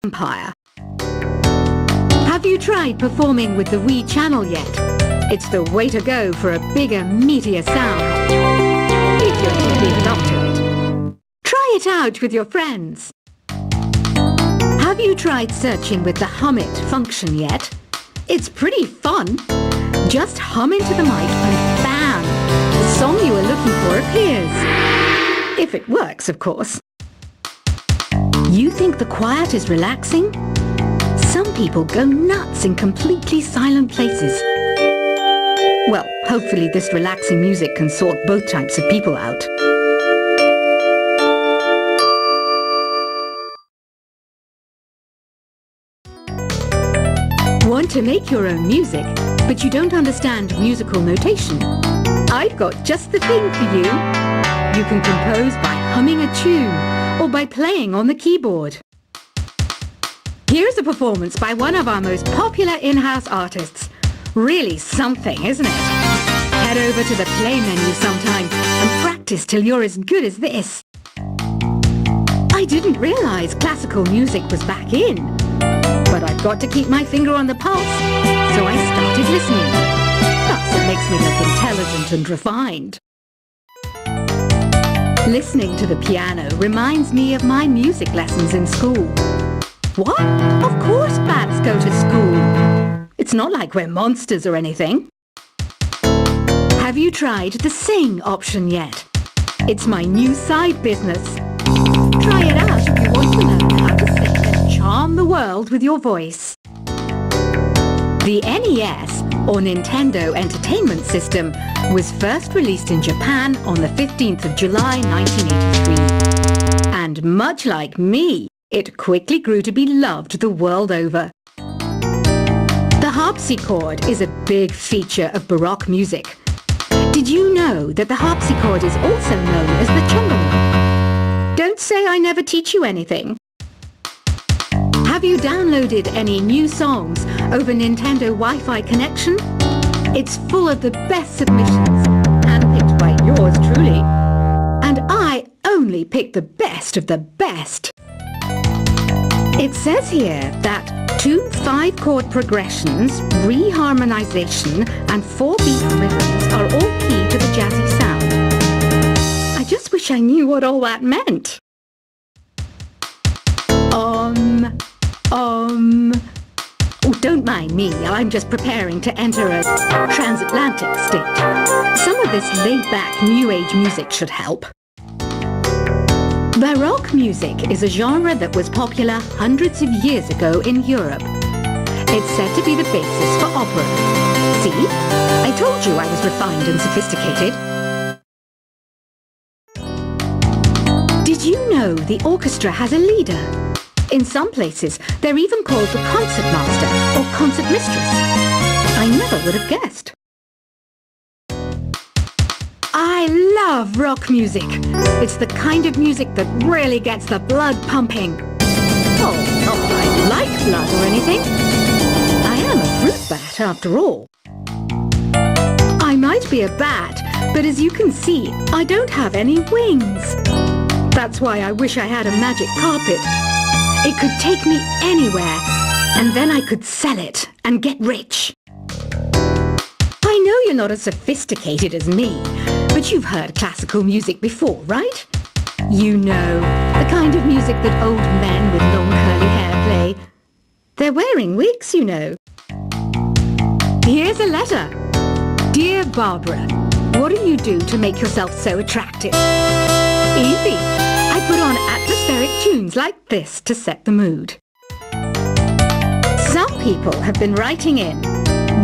Empire. Have you tried performing with the Wii channel yet? It's the way to go for a bigger, meatier sound. If your TV is up to it. Try it out with your friends. Have you tried searching with the Hum It function yet? It's pretty fun. Just hum into the mic and bam! The song you are looking for appears. If it works, of course. You think the quiet is relaxing? Some people go nuts in completely silent places. Well, hopefully this relaxing music can sort both types of people out. Want to make your own music, but you don't understand musical notation? I've got just the thing for you. You can compose by humming a tune or by playing on the keyboard. Here's a performance by one of our most popular in-house artists. Really something, isn't it? Head over to the play menu sometime and practice till you're as good as this. I didn't realize classical music was back in, but I've got to keep my finger on the pulse, so I started listening. Plus, it makes me look intelligent and refined. Listening to the piano reminds me of my music lessons in school. What? Of course bats go to school. It's not like we're monsters or anything. Have you tried the sing option yet? It's my new side business. Try it out if you want to learn how to sing and charm the world with your voice. The NES, or Nintendo Entertainment System, was first released in Japan on the 15th of July 1983. And much like me, it quickly grew to be loved the world over. The harpsichord is a big feature of Baroque music. Did you know that the harpsichord is also known as the cembalo? Don't say I never teach you anything. Have you downloaded any new songs over Nintendo Wi-Fi connection? It's full of the best submissions, handpicked by yours truly. And I only pick the best of the best. It says here that 2 5-chord progressions, reharmonization, and 4-beat rhythms are all key to the jazzy sound. I just wish I knew what all that meant. Oh, don't mind me, I'm just preparing to enter a transatlantic state. Some of this laid-back New Age music should help. Baroque music is a genre that was popular hundreds of years ago in Europe. It's said to be the basis for opera. See? I told you I was refined and sophisticated. Did you know the orchestra has a leader? In some places, they're even called the concertmaster or concertmistress. I never would have guessed. I love rock music. It's the kind of music that really gets the blood pumping. Oh, not that I like blood or anything. I am a fruit bat after all. I might be a bat, but as you can see, I don't have any wings. That's why I wish I had a magic carpet. It could take me anywhere, and then I could sell it and get rich. I know you're not as sophisticated as me, but you've heard classical music before, right? You know, the kind of music that old men with long curly hair play. They're wearing wigs, you know. Here's a letter. Dear Barbara, what do you do to make yourself so attractive? Easy. I put on atmospheric tunes like this to set the mood. Some people have been writing in,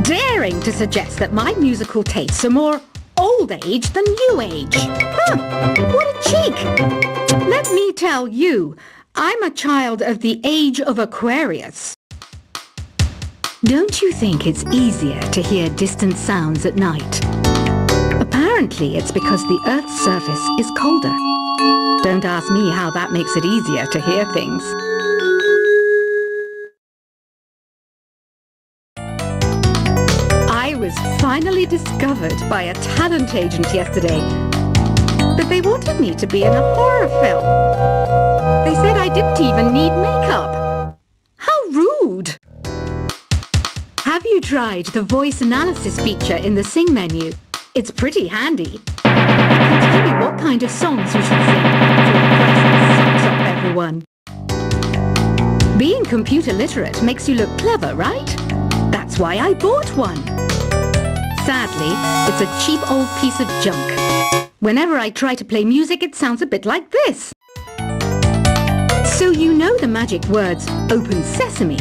daring to suggest that my musical tastes are more old age than new age. Huh, what a cheek! Let me tell you, I'm a child of the age of Aquarius. Don't you think it's easier to hear distant sounds at night? Apparently it's because the Earth's surface is colder. Don't ask me how that makes it easier to hear things. I was finally discovered by a talent agent yesterday. But they wanted me to be in a horror film. They said I didn't even need makeup. you tried the voice analysis feature in the Sing menu? It's pretty handy. It can tell you what kind of songs you should sing to impress the socks off everyone. Being computer literate makes you look clever, right? That's why I bought one. Sadly, it's a cheap old piece of junk. Whenever I try to play music, it sounds a bit like this. So you know the magic words, open sesame.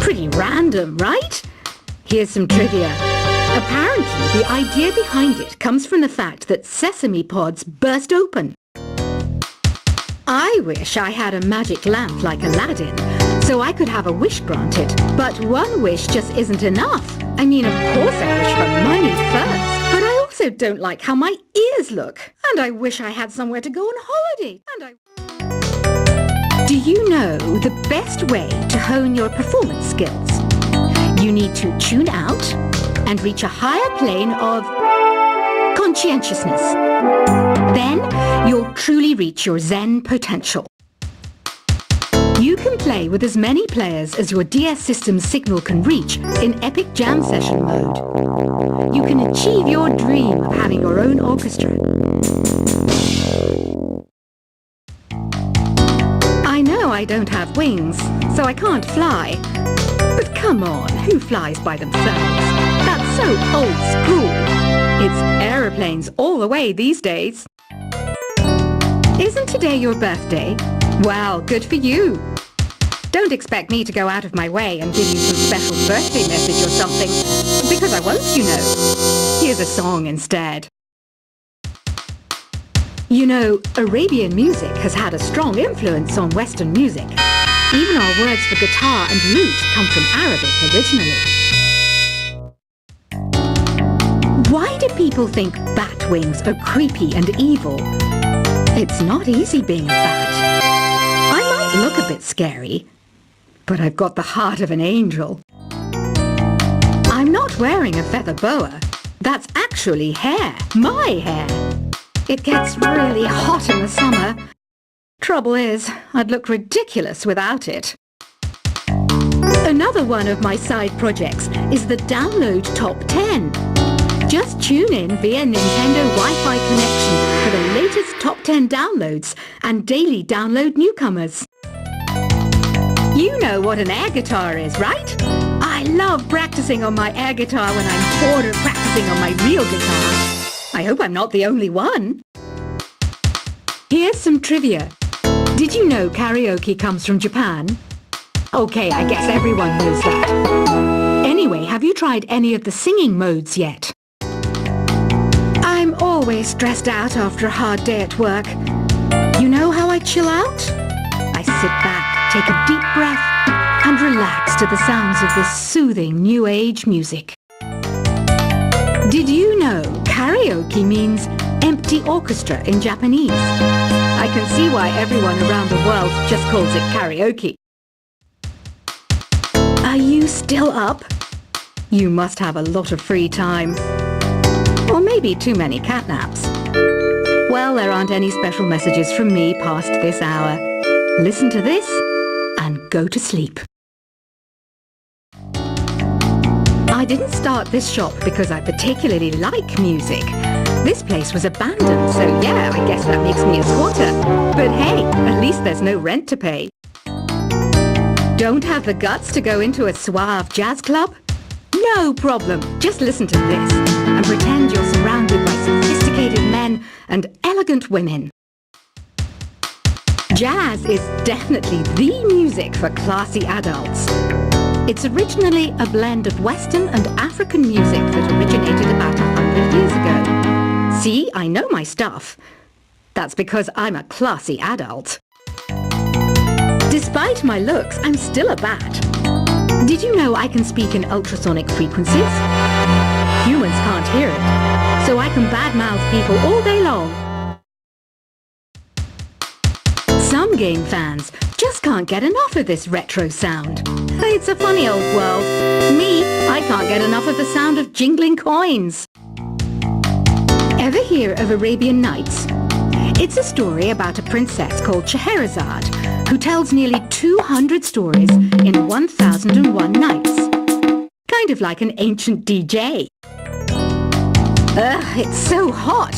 Pretty random, right? Here's some trivia. Apparently, the idea behind it comes from the fact that sesame pods burst open. I wish I had a magic lamp like Aladdin, so I could have a wish granted. But one wish just isn't enough. I mean, of course I wish for money first, but I also don't like how my ears look. And I wish I had somewhere to go on holiday. Do you know the best way to hone your performance skills? You need to tune out and reach a higher plane of conscientiousness. Then you'll truly reach your Zen potential. You can play with as many players as your DS system's signal can reach in epic jam session mode. You can achieve your dream of having your own orchestra. I know I don't have wings, so I can't fly. But come on, who flies by themselves? That's so old school. It's aeroplanes all the way these days. Isn't today your birthday? Well, good for you. Don't expect me to go out of my way and give you some special birthday message or something, because I won't, you know. Here's a song instead. You know, Arabian music has had a strong influence on Western music. Even our words for guitar and lute come from Arabic originally. Why do people think bat wings are creepy and evil? It's not easy being a bat. I might look a bit scary, but I've got the heart of an angel. I'm not wearing a feather boa. That's actually hair, my hair. It gets really hot in the summer. Trouble is, I'd look ridiculous without it. Another one of my side projects is the Download Top 10. Just tune in via Nintendo Wi-Fi connection for the latest top 10 downloads and daily download newcomers. You know what an air guitar is, right? I love practicing on my air guitar when I'm bored of practicing on my real guitar. I hope I'm not the only one. Here's some trivia. Did you know karaoke comes from Japan? Okay, I guess everyone knows that. Anyway, have you tried any of the singing modes yet? I'm always stressed out after a hard day at work. You know how I chill out? I sit back, take a deep breath, and relax to the sounds of this soothing new age music. Did you know karaoke means empty orchestra in Japanese? I can see why everyone around the world just calls it karaoke. Are you still up? You must have a lot of free time. Or maybe too many catnaps. Well, there aren't any special messages from me past this hour. Listen to this and go to sleep. I didn't start this shop because I particularly like music. This place was abandoned, so yeah, I guess that makes me a squatter. But hey, at least there's no rent to pay. Don't have the guts to go into a suave jazz club? No problem. Just listen to this and pretend you're surrounded by sophisticated men and elegant women. Jazz is definitely the music for classy adults. It's originally a blend of Western and African music that originated about 100 years ago. See, I know my stuff. That's because I'm a classy adult. Despite my looks, I'm still a bat. Did you know I can speak in ultrasonic frequencies? Humans can't hear it, so I can badmouth people all day long. Some game fans just can't get enough of this retro sound. It's a funny old world. Me, I can't get enough of the sound of jingling coins. Ever hear of Arabian Nights? It's a story about a princess called Scheherazade who tells nearly 200 stories in 1001 nights. kind of like an ancient DJ. Ugh, it's so hot.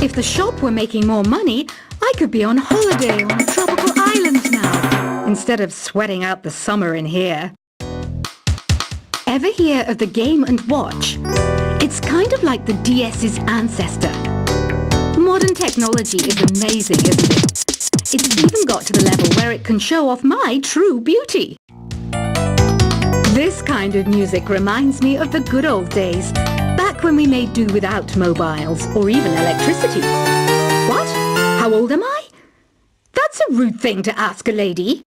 If the shop were making more money, I could be on holiday on a tropical island now, instead of sweating out the summer in here. Ever hear of the Game & Watch? It's kind of like the DS's ancestor. Modern technology is amazing, isn't it? It's even got to the level where it can show off my true beauty. This kind of music reminds me of the good old days, back when we made do without mobiles or even electricity. What? How old am I? That's a rude thing to ask a lady.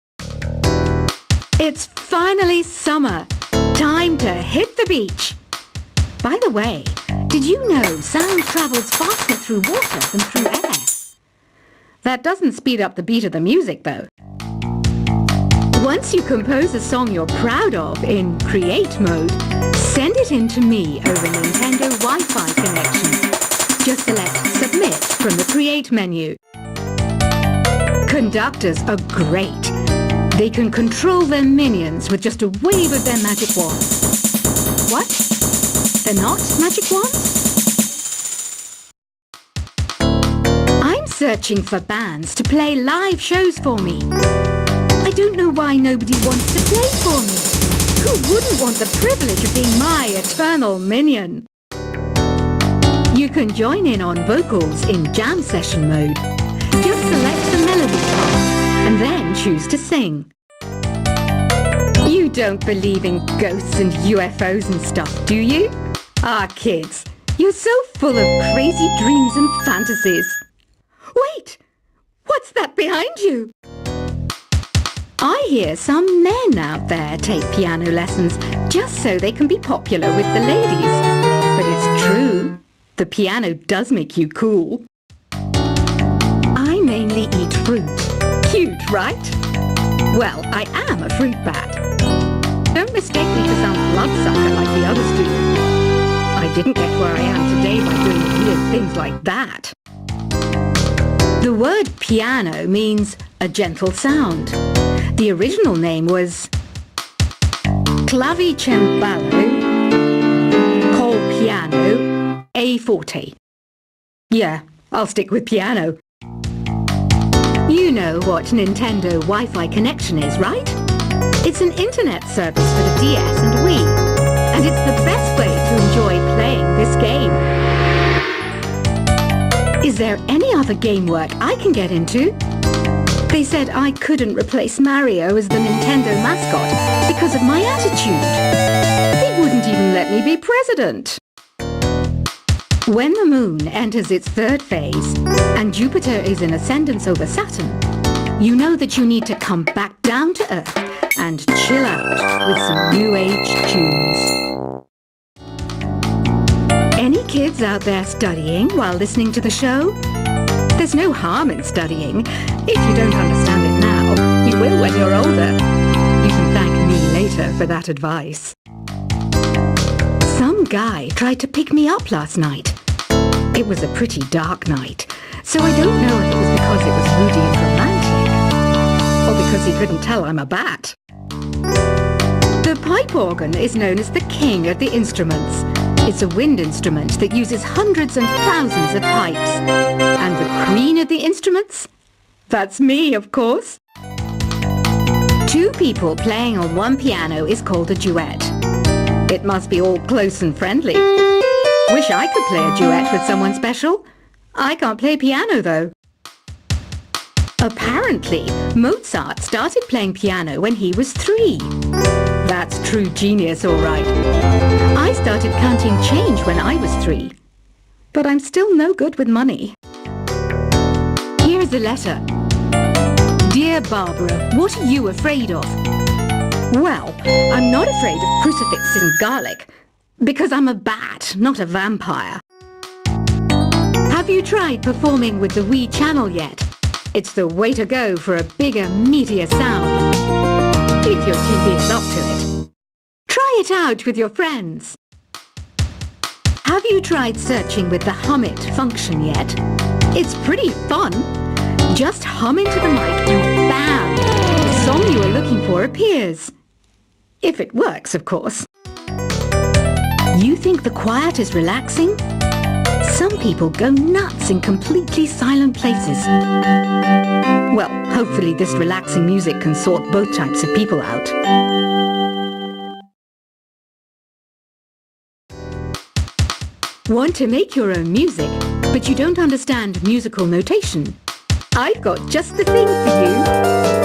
It's finally summer. Time to hit the beach. By the way, did you know sound travels faster through water than through air? That doesn't speed up the beat of the music, though. Once you compose a song you're proud of in Create mode, send it in to me over Nintendo Wi-Fi connection. Just select Submit from the Create menu. Conductors are great. They can control their minions with just a wave of their magic wands. What? They're not magic wands? I'm searching for bands to play live shows for me. I don't know why nobody wants to play for me. Who wouldn't want the privilege of being my eternal minion? You can join in on vocals in jam session mode. Just select the melody part and then choose to sing. You don't believe in ghosts and UFOs and stuff, do you? Ah, kids, you're so full of crazy dreams and fantasies. Wait! What's that behind you? I hear some men out there take piano lessons just so they can be popular with the ladies. But it's true. The piano does make you cool. I mainly eat fruit. Cute, right? Well, I am a fruit bat. Don't mistake me for some bloodsucker like the others do. I didn't get where I am today by doing weird things like that. The word piano means a gentle sound. The original name was clavicembalo col piano a forte. Yeah, I'll stick with piano. You know what Nintendo Wi-Fi connection is, right? It's an internet service for the DS and Wii, and it's the best way to enjoy playing this game. Is there any other game work I can get into? They said I couldn't replace Mario as the Nintendo mascot because of my attitude. They wouldn't even let me be president. When the moon enters its third phase and Jupiter is in ascendance over Saturn, you know that you need to come back down to Earth and chill out with some new age tunes. Any kids out there studying while listening to the show? There's no harm in studying. If you don't understand it now, you will when you're older. You can thank me later for that advice. Some guy tried to pick me up last night. It was a pretty dark night, so I don't know if it was because it was moody and romantic, or because he couldn't tell I'm a bat. The pipe organ is known as the king of the instruments. It's a wind instrument that uses hundreds and thousands of pipes. And the queen of the instruments? That's me, of course. Two people playing on one piano is called a duet. It must be all close and friendly. Wish I could play a duet with someone special. I can't play piano, though. Apparently, Mozart started playing piano when he was 3. That's true genius, all right. I started counting change when I was 3. But I'm still no good with money. Here's a letter. Dear Barbara, what are you afraid of? Well, I'm not afraid of crucifixes and garlic, because I'm a bat, not a vampire. Have you tried performing with the Wii channel yet? It's the way to go for a bigger, meatier sound. If your TV is up to it. Try it out with your friends. Have you tried searching with the Hum It function yet? It's pretty fun. Just hum into the mic and bam! The song you are looking for appears. If it works, of course. You think the quiet is relaxing? Some people go nuts in completely silent places. Well, hopefully this relaxing music can sort both types of people out. Want to make your own music, but you don't understand musical notation? I've got just the thing for you.